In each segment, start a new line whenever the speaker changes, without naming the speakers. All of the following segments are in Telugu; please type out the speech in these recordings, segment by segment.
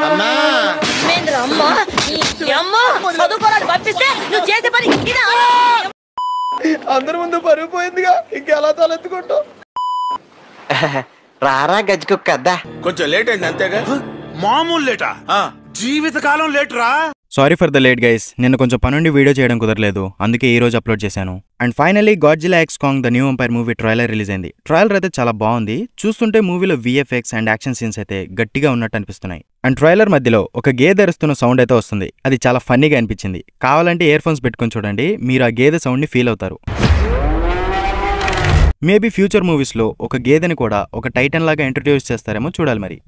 అమ్మా
అమ్మా చదువుకోవాలని పంపిస్తే నువ్వు చేసే పని
అందరి ముందు పరుగు పోయిందిగా ఇంకెలా తలెత్తుకుంటావు.
రారా గజ్జికుక్క అద్దా.
కొంచెం లేట్ అయింది అంతేగా.
మామూలు లేటా? జీవితకాలం లేట్ రా.
Sorry for the late guys. నిన్న కొంచెం పనుండి వీడియో చేయడం కుదరలేదు, అందుకే ఈ రోజు అప్లోడ్ చేశాను. And finally Godzilla x Kong the New Empire movie trailer release అయింది. ట్రైలర్ అయితే చాలా బాగుంది. చూస్తుంటే మూవీలో విఎఫ్ఎక్స్ అండ్ యాక్షన్ సీన్స్ అయితే గట్టిగా ఉన్నట్టు అనిపిస్తున్నాయి. అండ్ ట్రైలర్ మధ్యలో ఒక గేదె అరుస్తున్న సౌండ్ అయితే వస్తుంది. అది చాలా ఫన్నీగా అనిపించింది. కావాలంటే ఇయర్ ఫోన్స్ పెట్టుకొని చూడండి, మీరు ఆ గేదె సౌండ్ ని ఫీల్ అవుతారు. మేబీ ఫ్యూచర్ మూవీస్ లో ఒక గేదెని కూడా ఒక టైటన్ లాగా ఇంట్రడ్యూస్ చేస్తారేమో చూడాలి మరి.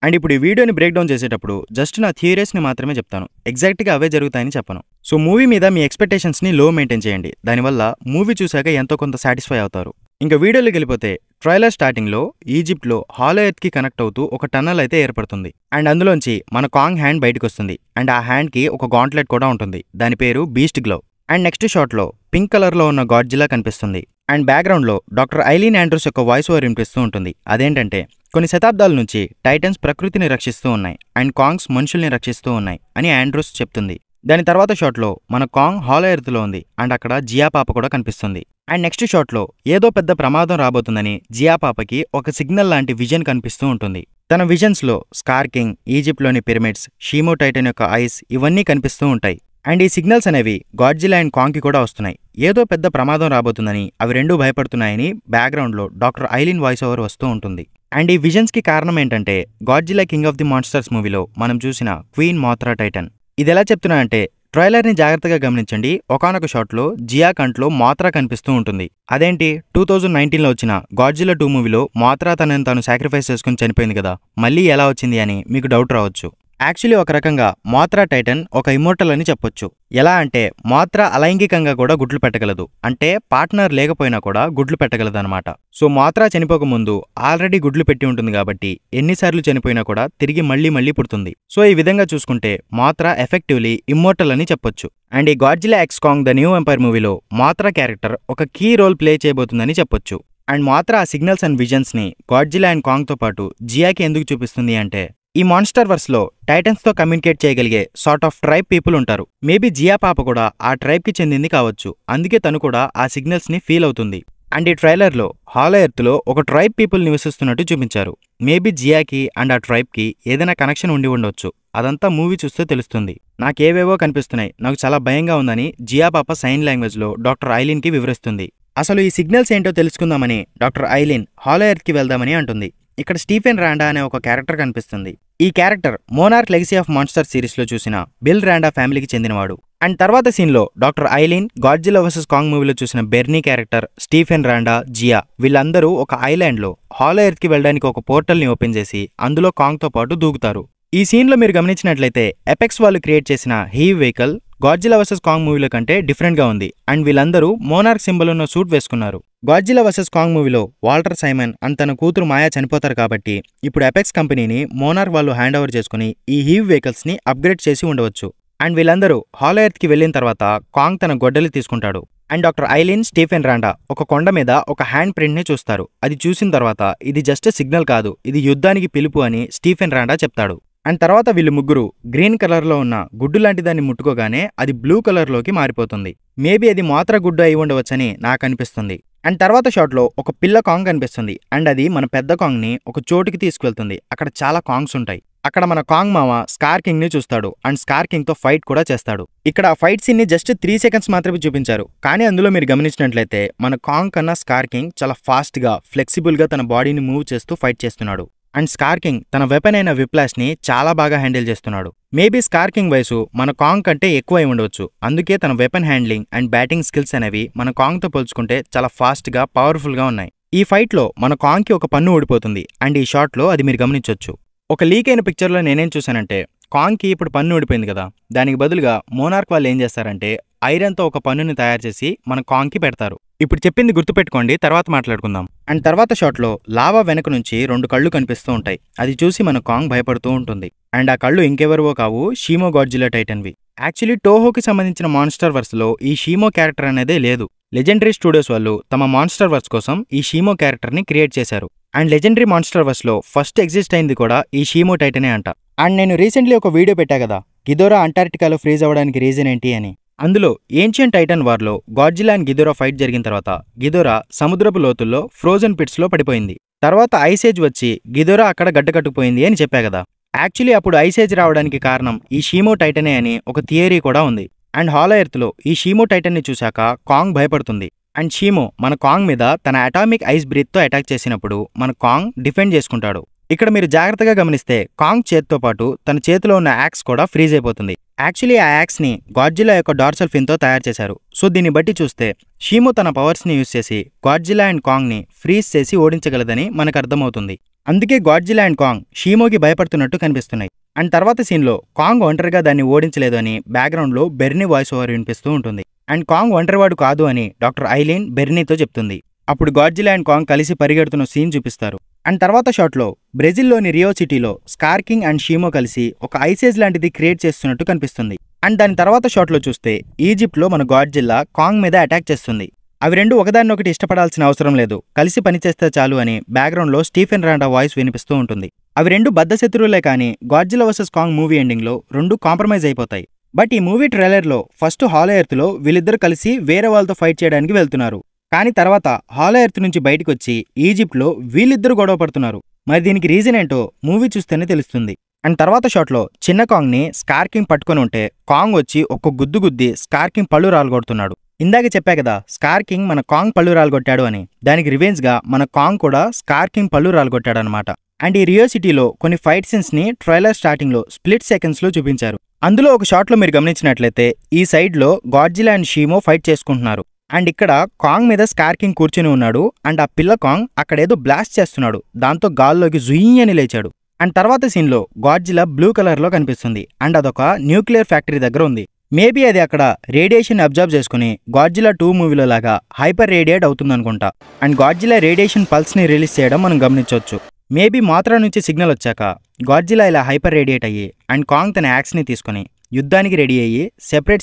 అండ్ ఇప్పుడు ఈ వీడియోని బ్రేక్ డౌన్ చేసేటప్పుడు జస్ట్ నా థియరీస్ ని మాత్రమే చెప్తాను, ఎగ్జాక్ట్ గా అవే జరుగుతాయని చెప్పను. సో మూవీ మీద మీ ఎక్స్పెక్టేషన్స్ ని లో మెయింటైన్ చేయండి. దానివల్ల మూవీ చూశాక ఎంతో కొంత సాటిస్ఫై అవుతారు. ఇంకా వీడియోలోకి వెళ్ళిపోతే ట్రైలర్ స్టార్టింగ్ లో ఈజిప్ట్ లో హాలో ఎర్త్ కి కనెక్ట్ అవుతూ ఒక టన్నల్ అయితే ఏర్పడుతుంది. అండ్ అందులోంచి మన కాంగ్ హ్యాండ్ బయటకు వస్తుంది. అండ్ ఆ హ్యాండ్ కి ఒక గాంట్లెట్ కూడా ఉంటుంది, దాని పేరు beast glove. And next shot లో పింక్ కలర్ లో ఉన్న గాడ్జిల్లా కనిపిస్తుంది. అండ్ బ్యాక్గ్రౌండ్ లో డాక్టర్ ఐలీన్ ఆండ్రూస్ యొక్క వాయిస్ ఓవర్ వినిపిస్తూ ఉంటుంది. అదేంటంటే కొన్ని శతాబ్దాల నుంచి టైటన్స్ ప్రకృతిని రక్షిస్తూ ఉన్నాయి అండ్ కాంగ్స్ మనుషుల్ని రక్షిస్తూ ఉన్నాయి అని ఆండ్రూస్ చెప్తుంది. దాని తర్వాత షాట్ లో మన కాంగ్ హాలో ఎర్త్ లో ఉంది అండ్ అక్కడ జియా పాప కూడా కనిపిస్తుంది. అండ్ నెక్స్ట్ షాట్ లో ఏదో పెద్ద ప్రమాదం రాబోతుందని జియా పాపకి ఒక సిగ్నల్ లాంటి విజన్ కనిపిస్తూ ఉంటుంది. తన విజన్స్ లో స్కార్ కింగ్, ఈజిప్ట్ లోని పిరమిడ్స్, షీమో టైటన్ యొక్క ఐస్ ఇవన్నీ కనిపిస్తూ ఉంటాయి. అండ్ ఈ సిగ్నల్స్ అనేవి గాడ్జిల్లా అండ్ కాంగ్ కి కూడా వస్తున్నాయి. ఏదో పెద్ద ప్రమాదం రాబోతుందని అవి రెండూ భయపడుతున్నాయని బ్యాక్గ్రౌండ్ లో డాక్టర్ ఐలీన్ వాయిస్ ఓవర్ వస్తూ ఉంటుంది. అండ్ ఈ విజన్స్ కి కారణం ఏంటంటే Godzilla king of the monsters మూవీలో మనం చూసిన క్వీన్ మోత్రా టైటన్. ఇది ఎలా చెప్తున్నా అంటే ట్రైలర్ ని జాగ్రత్తగా గమనించండి. ఒకానొక షాట్ లో జియా కంట్లో మోత్రా కనిపిస్తూ ఉంటుంది. అదేంటి 2019లో వచ్చిన గాడ్జిల్లా 2 మూవీలో మోత్రా తనని తాను సాక్రిఫైస్ చేసుకుని చనిపోయింది కదా, మళ్ళీ ఎలా వచ్చింది అని మీకు డౌట్ రావచ్చు. యాక్చువల్లీ ఒక రకంగా మోత్రా టైటన్ ఒక ఇమ్మోర్టల్ అని చెప్పొచ్చు. ఎలా అంటే మోత్రా అలైంగికంగా కూడా గుడ్లు పెట్టగలదు, అంటే పార్ట్నర్ లేకపోయినా కూడా గుడ్లు పెట్టగలదు అనమాట. సో మోత్రా చనిపోకముందు ఆల్రెడీ గుడ్లు పెట్టి ఉంటుంది కాబట్టి ఎన్నిసార్లు చనిపోయినా కూడా తిరిగి మళ్ళీ పుడుతుంది. సో ఈ విధంగా చూసుకుంటే మోత్రా ఎఫెక్టివ్లీ ఇమ్మోర్టల్ అని చెప్పొచ్చు. అండ్ ఈ Godzilla x Kong the New Empire మూవీలో మోత్రా క్యారెక్టర్ ఒక కీ రోల్ ప్లే చేయబోతుందని చెప్పొచ్చు. అండ్ మోత్రా ఆ సిగ్నల్స్ అండ్ విజన్స్ ని గాడ్జిల్లా అండ్ కాంగ్ తో పాటు జియాకి ఎందుకు చూపిస్తుంది అంటే ఈ మాన్స్టర్ వర్స్ లో టైటన్స్ తో కమ్యూనికేట్ చేయగలిగే సార్ట్ ఆఫ్ ట్రైబ్ పీపుల్ ఉంటారు. మేబీ జియా పాప కూడా ఆ ట్రైబ్ కి చెందింది కావచ్చు, అందుకే తను కూడా ఆ సిగ్నల్స్ ని ఫీల్ అవుతుంది. అండ్ ఈ ట్రైలర్ లో హాలో ఎర్త్ లో ఒక ట్రైబ్ పీపుల్ నివసిస్తున్నట్టు చూపించారు. మేబీ జియాకి అండ్ ఆ ట్రైబ్ కి ఏదైనా కనెక్షన్ ఉండి ఉండొచ్చు. అదంతా మూవీ చూస్తే తెలుస్తుంది. నాకేవేవో కనిపిస్తున్నాయి, నాకు చాలా భయంగా ఉందని జియా పాప సైన్ లాంగ్వేజ్ లో డాక్టర్ ఐలీన్ కి వివరిస్తుంది. అసలు ఈ సిగ్నల్స్ ఏంటో తెలుసుకుందామని డాక్టర్ ఐలీన్ హాలో ఎర్త్ కి వెళ్దామని అంటుంది. ఇక్కడ స్టీఫెన్ రాండా అనే ఒక క్యారెక్టర్ కనిపిస్తుంది. ఈ character monarch legacy of monster series లో చూసిన బిల్ రాండా ఫ్యామిలీకి చెందినవాడు. అండ్ తర్వాత సీన్ లో doctor Ilene Godzilla versus Kong మూవీలో చూసిన Bernie character, Stephen Randa, Jia వీళ్ళందరూ ఒక ఐలాండ్ లో హాలో ఎర్త్ కి వెళ్ళడానికి ఒక పోర్టల్ ని ఓపెన్ చేసి అందులో కాంగ్ తో పాటు దూకుతారు. ఈ సీన్ లో మీరు గమనించినట్లయితే ఎపెక్స్ వాళ్ళు క్రియేట్ చేసిన eve vehicle Godzilla versus Kong మూవీలో కంటే డిఫరెంట్ గా ఉంది. అండ్ వీళ్ళందరూ మోనార్క్ సింబల్ ఉన్న సూట్ వేసుకున్నారు. గాడ్జిల్లా వర్సెస్ కాంగ్ మూవీలో వాల్టర్ సైమన్ అండ్ తన కూతురు మాయా చనిపోతారు కాబట్టి ఇప్పుడు ఎపెక్స్ కంపెనీని మోనార్క్ వాళ్ళు హ్యాండ్ ఓవర్ చేసుకుని ఈ హీవ్ వెహికల్స్ ని అప్గ్రేడ్ చేసి ఉండవచ్చు. అండ్ వీళ్ళందరూ హాలో ఎర్త్ కి వెళ్లిన తర్వాత కాంగ్ తన గొడ్డలి తీసుకుంటాడు. అండ్ డాక్టర్ ఐలీన్, స్టీఫెన్ రాండా ఒక కొండ మీద ఒక హ్యాండ్ ప్రింట్ ని చూస్తారు. అది చూసిన తర్వాత ఇది జస్ట్ సిగ్నల్ కాదు, ఇది యుద్ధానికి పిలుపు అని స్టీఫెన్ రాండా చెప్తాడు. అండ్ తర్వాత వీళ్ళు ముగ్గురు గ్రీన్ కలర్ లో ఉన్న గుడ్డు లాంటి దాన్ని ముట్టుకోగానే అది బ్లూ కలర్ లోకి మారిపోతుంది. మేబీ అది మోత్రా గుడ్డు అయి ఉండవచ్చని నాకు అనిపిస్తుంది. అండ్ తర్వాత షాట్ లో ఒక పిల్ల కాంగ్ కనిపిస్తుంది. అండ్ అది మన పెద్ద కాంగ్ ని ఒక చోటుకి తీసుకువెళ్తుంది. అక్కడ చాలా కాంగ్స్ ఉంటాయి. అక్కడ మన కాంగ్ మామ స్కార్ కింగ్ ని చూస్తాడు అండ్ స్కార్ కింగ్ తో ఫైట్ కూడా చేస్తాడు. ఇక్కడ ఫైట్ సీన్ ని జస్ట్ 3 seconds మాత్రమే చూపించారు. కానీ అందులో మీరు గమనించినట్లయితే మన కాంగ్ కన్నా స్కార్ కింగ్ చాలా ఫాస్ట్ గా ఫ్లెక్సిబుల్ గా తన బాడీని మూవ్ చేస్తూ ఫైట్ చేస్తున్నాడు. అండ్ స్కార్ కింగ్ తన వెపన్ అయిన విప్లాష్ ని చాలా బాగా హ్యాండిల్ చేస్తున్నాడు. మేబీ స్కార్ కింగ్ వయసు మన కాంగ్ కంటే ఎక్కువ అయి ఉండవచ్చు. అందుకే తన weapon handling and batting skills అనేవి మన కాంగ్ తో పోల్చుకుంటే చాలా ఫాస్ట్ గా పవర్ఫుల్ గా ఉన్నాయి. ఈ ఫైట్ లో మన కాంగ్ కి ఒక పన్ను ఊడిపోతుంది. అండ్ ఈ షాట్ లో అది మీరు గమనించొచ్చు. ఒక లీక్ అయిన పిక్చర్ లో నేనేం చూసానంటే కాంగ్ కి ఇప్పుడు పన్ను ఊడిపోయింది కదా, దానికి బదులుగా మోనార్క్ వాళ్ళు ఏం చేస్తారంటే ఐరన్ తో ఒక పన్నుని తయారు చేసి మన కాంగ్ కి పెడతారు. ఇప్పుడు చెప్పింది గుర్తుపెట్టుకోండి, తర్వాత మాట్లాడుకుందాం. అండ్ తర్వాత షాట్ లో లావా వెనక నుంచి 2 కళ్ళు కనిపిస్తూ ఉంటాయి. అది చూసి మన కాంగ్ భయపడుతూ ఉంటుంది. అండ్ ఆ కళ్ళు ఇంకెవరివో కావు, షీమో గాడ్జిల్లా టైటన్వి. యాక్చువల్లీ టోహోకి సంబంధించిన మాన్స్టర్ వర్స్ లో ఈ షీమో క్యారెక్టర్ అనేదే లేదు. లెజెండరీ స్టూడియోస్ వాళ్ళు తమ మాన్స్టర్ వర్స్ కోసం ఈ షీమో క్యారెక్టర్ని క్రియేట్ చేశారు. అండ్ లెజెండరీ మాన్స్టర్ వర్స్లో ఫస్ట్ ఎగ్జిస్ట్ అయింది కూడా ఈ షీమో టైటనే అంట. అండ్ నేను రీసెంట్లీ ఒక వీడియో పెట్టా కదా, గిదోరా అంటార్టికాలో ఫ్రీజ్ అవ్వడానికి రీజన్ ఏంటి అని. అందులో ఏన్షియన్ టైటన్ వార్లో గాడ్జిలా అండ్ గిదోరా ఫైట్ జరిగిన తర్వాత గిదోరా సముద్రపు లోతుల్లో ఫ్రోజన్ పిట్స్లో పడిపోయింది. తర్వాత ఐసేజ్ వచ్చి గిదోరా అక్కడ గడ్డకట్టుకుపోయింది అని చెప్పా కదా. యాక్చువల్లీ అప్పుడు ఐసేజ్ రావడానికి కారణం ఈ షీమో టైటనే అని ఒక థియరీ కూడా ఉంది. అండ్ హాలో ఎర్త్లో ఈ షీమో టైటన్ని చూశాక కాంగ్ భయపడుతుంది. అండ్ షీమో మన కాంగ్ మీద తన అటామిక్ ఐస్ బ్రీత్తో అటాక్ చేసినప్పుడు మన కాంగ్ డిఫెండ్ చేసుకుంటాడు. ఇక్కడ మీరు జాగ్రత్తగా గమనిస్తే కాంగ్ చేతితో పాటు తన చేతిలో ఉన్న యాక్స్ కూడా ఫ్రీజ్ అయిపోతుంది. యాక్చువల్లీ ఆ యాక్స్ని గాడ్జిలా యొక్క డార్సల్ ఫిన్తో తయారు చేశారు. సో దీన్ని బట్టి చూస్తే షీమో తన పవర్స్ని యూజ్ చేసి గాడ్జిలా అండ్ కాంగ్ని ఫ్రీజ్ చేసి ఓడించగలదని మనకు అర్థమవుతుంది. అందుకే గాడ్జిలా అండ్ కాంగ్ షీమోకి భయపడుతున్నట్టు కనిపిస్తున్నాయి. అండ్ తర్వాత సీన్లో కాంగ్ ఒంటరిగా దాన్ని ఓడించలేదు అని బ్యాక్గ్రౌండ్లో బెర్నీ వాయిస్ ఓవర్ వినిపిస్తూ ఉంటుంది. అండ్ కాంగ్ ఒంటరివాడు కాదు అని డాక్టర్ ఐలీన్ బెర్నీతో చెప్తుంది. అప్పుడు గాడ్జిలా అండ్ కాంగ్ కలిసి పరిగెడుతున్న సీన్ చూపిస్తారు. అండ్ తర్వాత షాట్లో బ్రెజిల్లోని రియో సిటీలో స్కార్ కింగ్ అండ్ షీమో కలిసి ఒక ఐసేజ్ లాంటిది క్రియేట్ చేస్తున్నట్టు కనిపిస్తుంది. అండ్ దాని తర్వాత షాట్లో చూస్తే ఈజిప్ట్లో మన గాడ్జిల్లా కాంగ్ మీద అటాక్ చేస్తుంది. అవి రెండు ఒకదాన్నొకటి ఇష్టపడాల్సిన అవసరం లేదు, కలిసి పనిచేస్తే చాలు అని బ్యాక్గ్రౌండ్లో స్టీఫెన్ రాండా వాయిస్ వినిపిస్తూ ఉంటుంది. అవి రెండు బద్ధ శత్రువులే కానీ గాడ్జిలా వర్సెస్ కాంగ్ మూవీ ఎండింగ్లో రెండు కాంప్రమైజ్ అయిపోతాయి. బట్ ఈ మూవీ ట్రైలర్లో ఫస్ట్ హాలో ఎర్త్లో వీళ్ళిద్దరు కలిసి వేరే వాళ్ళతో ఫైట్ చేయడానికి వెళ్తున్నారు. కానీ తర్వాత హాలో ఎర్త్ నుంచి బయటకు వచ్చి ఈజిప్ట్లో వీళ్ళిద్దరు గొడవ పడుతున్నారు. మరి దీనికి రీజన్ ఏంటో మూవీ చూస్తేనే తెలుస్తుంది. అండ్ తర్వాత షాట్లో చిన్న కాంగ్ని స్కార్ కింగ్ పట్టుకొని ఉంటే కాంగ్ వచ్చి ఒక్క గుద్దు గుద్ది స్కార్ కింగ్ పళ్ళు రాలగొడుతున్నాడు. ఇందాక చెప్పా కదా స్కార్ కింగ్ మన కాంగ్ పళ్ళు రాలగొట్టాడు అని. దానికి రివెంజ్గా మన కాంగ్ కూడా స్కార్ కింగ్ పళ్ళు రాలగొట్టాడు అనమాట. అండ్ ఈ రియో సిటీలో కొన్ని ఫైట్ సీన్స్ని ట్రైలర్ స్టార్టింగ్లో స్ప్లిట్ సెకండ్స్లో చూపించారు. అందులో ఒక షాట్లో మీరు గమనించినట్లయితే ఈ సైడ్లో గాడ్జిలా అండ్ షీమో ఫైట్ చేసుకుంటున్నారు. అండ్ ఇక్కడ కాంగ్ మీద స్కార్ కింగ్ కూర్చుని ఉన్నాడు. అండ్ ఆ పిల్ల కాంగ్ అక్కడేదో బ్లాస్ట్ చేస్తున్నాడు, దాంతో గాల్లోకి జుయ్యి అని లేచాడు. అండ్ తర్వాత సీన్లో గాడ్జిలా బ్లూ కలర్లో కనిపిస్తుంది. అండ్ అదొక న్యూక్లియర్ ఫ్యాక్టరీ దగ్గర ఉంది. మేబీ అది అక్కడ రేడియేషన్ అబ్జర్వ్ చేసుకుని గాడ్జిలా 2 మూవీలో లాగా హైపర్ రేడియేట్ అవుతుందనుకుంటా. అండ్ గాడ్జిలా రేడియేషన్ పల్స్ని రిలీజ్ చేయడం మనం గమనించవచ్చు. మేబీ మాత్రా నుంచి సిగ్నల్ వచ్చాక గాడ్జిలా ఇలా హైపర్ రేడియేట్ అయ్యి అండ్ కాంగ్ తన యాక్స్ని తీసుకుని యుద్ధానికి రెడీ అయ్యి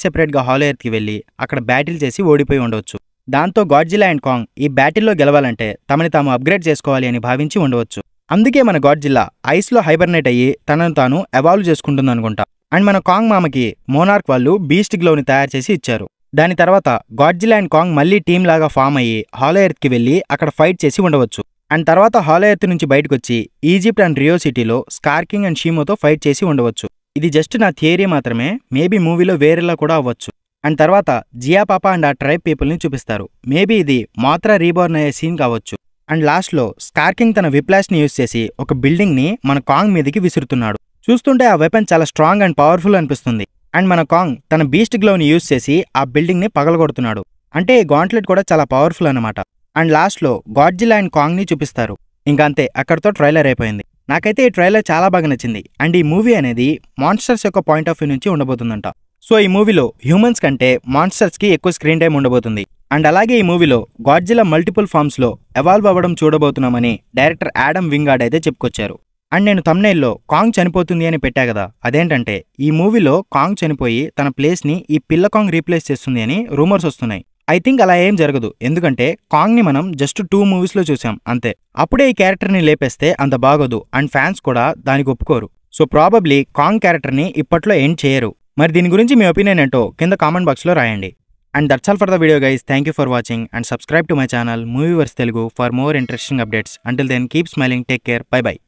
సెపరేట్గా హాలో ఎర్త్కి వెళ్ళి అక్కడ బ్యాటిల్ చేసి ఓడిపోయి ఉండవచ్చు. దాంతో గాడ్జిలా అండ్ కాంగ్ ఈ బ్యాటిల్లో గెలవాలంటే తమని తాము అప్గ్రేడ్ చేసుకోవాలి అని భావించి ఉండవచ్చు. అందుకే మన గాడ్జిలా ఐస్లో హైబర్నేట్ అయ్యి తనను తాను ఎవాల్వ్ చేసుకుంటుంది అనుకుంటా. అండ్ మన కాంగ్ మామకి మోనార్క్ వాళ్ళు బీస్ట్ గ్లోవ్ని తయారు చేసి ఇచ్చారు. దాని తర్వాత గాడ్జిలా అండ్ కాంగ్ మళ్ళీ టీమ్ లాగా ఫామ్ అయ్యి హాలో ఎర్త్కి వెళ్ళి అక్కడ ఫైట్ చేసి ఉండవచ్చు. అండ్ తర్వాత హాలో ఎర్త్ నుంచి బయటకు వచ్చి ఈజిప్ట్ అండ్ రియో సిటీలో స్కార్ కింగ్ అండ్ షీమోతో ఫైట్ చేసి ఉండవచ్చు. ఇది జస్ట్ నా థియరీ మాత్రమే, మేబీ మూవీలో వేరేలా కూడా అవ్వచ్చు. అండ్ తర్వాత జియా పాపా అండ్ ఆ ట్రైబ్ పీపుల్ని చూపిస్తారు. మేబీ ఇది మాత్రా రీబోర్న్ అయ్యే సీన్ కావచ్చు. అండ్ లాస్ట్లో స్కార్ కింగ్ తన విప్లాష్ని యూజ్ చేసి ఒక బిల్డింగ్ని మన కాంగ్ మీదకి విసురుతున్నాడు. చూస్తుంటే ఆ వెపన్ చాలా స్ట్రాంగ్ అండ్ పవర్ఫుల్ అనిపిస్తుంది. అండ్ మన కాంగ్ తన బీస్ట్ గ్లోవ్ని యూజ్ చేసి ఆ బిల్డింగ్ని పగలగొడుతున్నాడు. అంటే ఈ గాంట్లెట్ కూడా చాలా పవర్ఫుల్ అన్నమాట. అండ్ లాస్ట్లో గాడ్జిలా అండ్ కాంగ్ని చూపిస్తారు. ఇంకా అంతే, అక్కడితో ట్రైలర్ అయిపోయింది. నాకైతే ఈ ట్రైలర్ చాలా బాగా నచ్చింది. అండ్ ఈ మూవీ అనేది మాన్స్టర్స్ యొక్క పాయింట్ ఆఫ్ వ్యూ నుంచి ఉండబోతుందంట. సో ఈ మూవీలో హ్యూమన్స్ కంటే మాన్స్టర్స్కి ఎక్కువ స్క్రీన్ టైం ఉండబోతుంది. అండ్ అలాగే ఈ మూవీలో గాడ్జిలా మల్టిపుల్ ఫార్మ్స్లో ఎవాల్వ్ అవ్వడం చూడబోతున్నామని డైరెక్టర్ యాడమ్ వింగార్డ్ అయితే చెప్పుకొచ్చారు. అండ్ నేను థంబ్నెయిల్లో కాంగ్ చనిపోతుంది అని పెట్టా కదా, అదేంటంటే ఈ మూవీలో కాంగ్ చనిపోయి తన ప్లేస్ని ఈ పిల్ల కాంగ్ రీప్లేస్ చేస్తుంది అని రూమర్స్ వస్తున్నాయి. ఐ థింక్ అలా ఏం జరగదు, ఎందుకంటే కాంగ్ని మనం జస్ట్ 2 మూవీస్లో చూసాం అంతే. అప్పుడే ఈ క్యారెక్టర్ని లేపేస్తే అంత బాగోదు అండ్ ఫ్యాన్స్ కూడా దానికి ఒప్పుకోరు. సో ప్రాబబ్లీ కాంగ్ క్యారెక్టర్ని ఇప్పట్లో ఎండ్ చేయరు. మరి దీని గురించి మీ ఒపీనియన్ ఏంటో కింద కామెంట్ బాక్స్లో రాయండి. And that's all for the video guys. Thank you for watching and subscribe to my channel Movieverse Telugu for more interesting updates. Until then keep smiling, take care, bye by.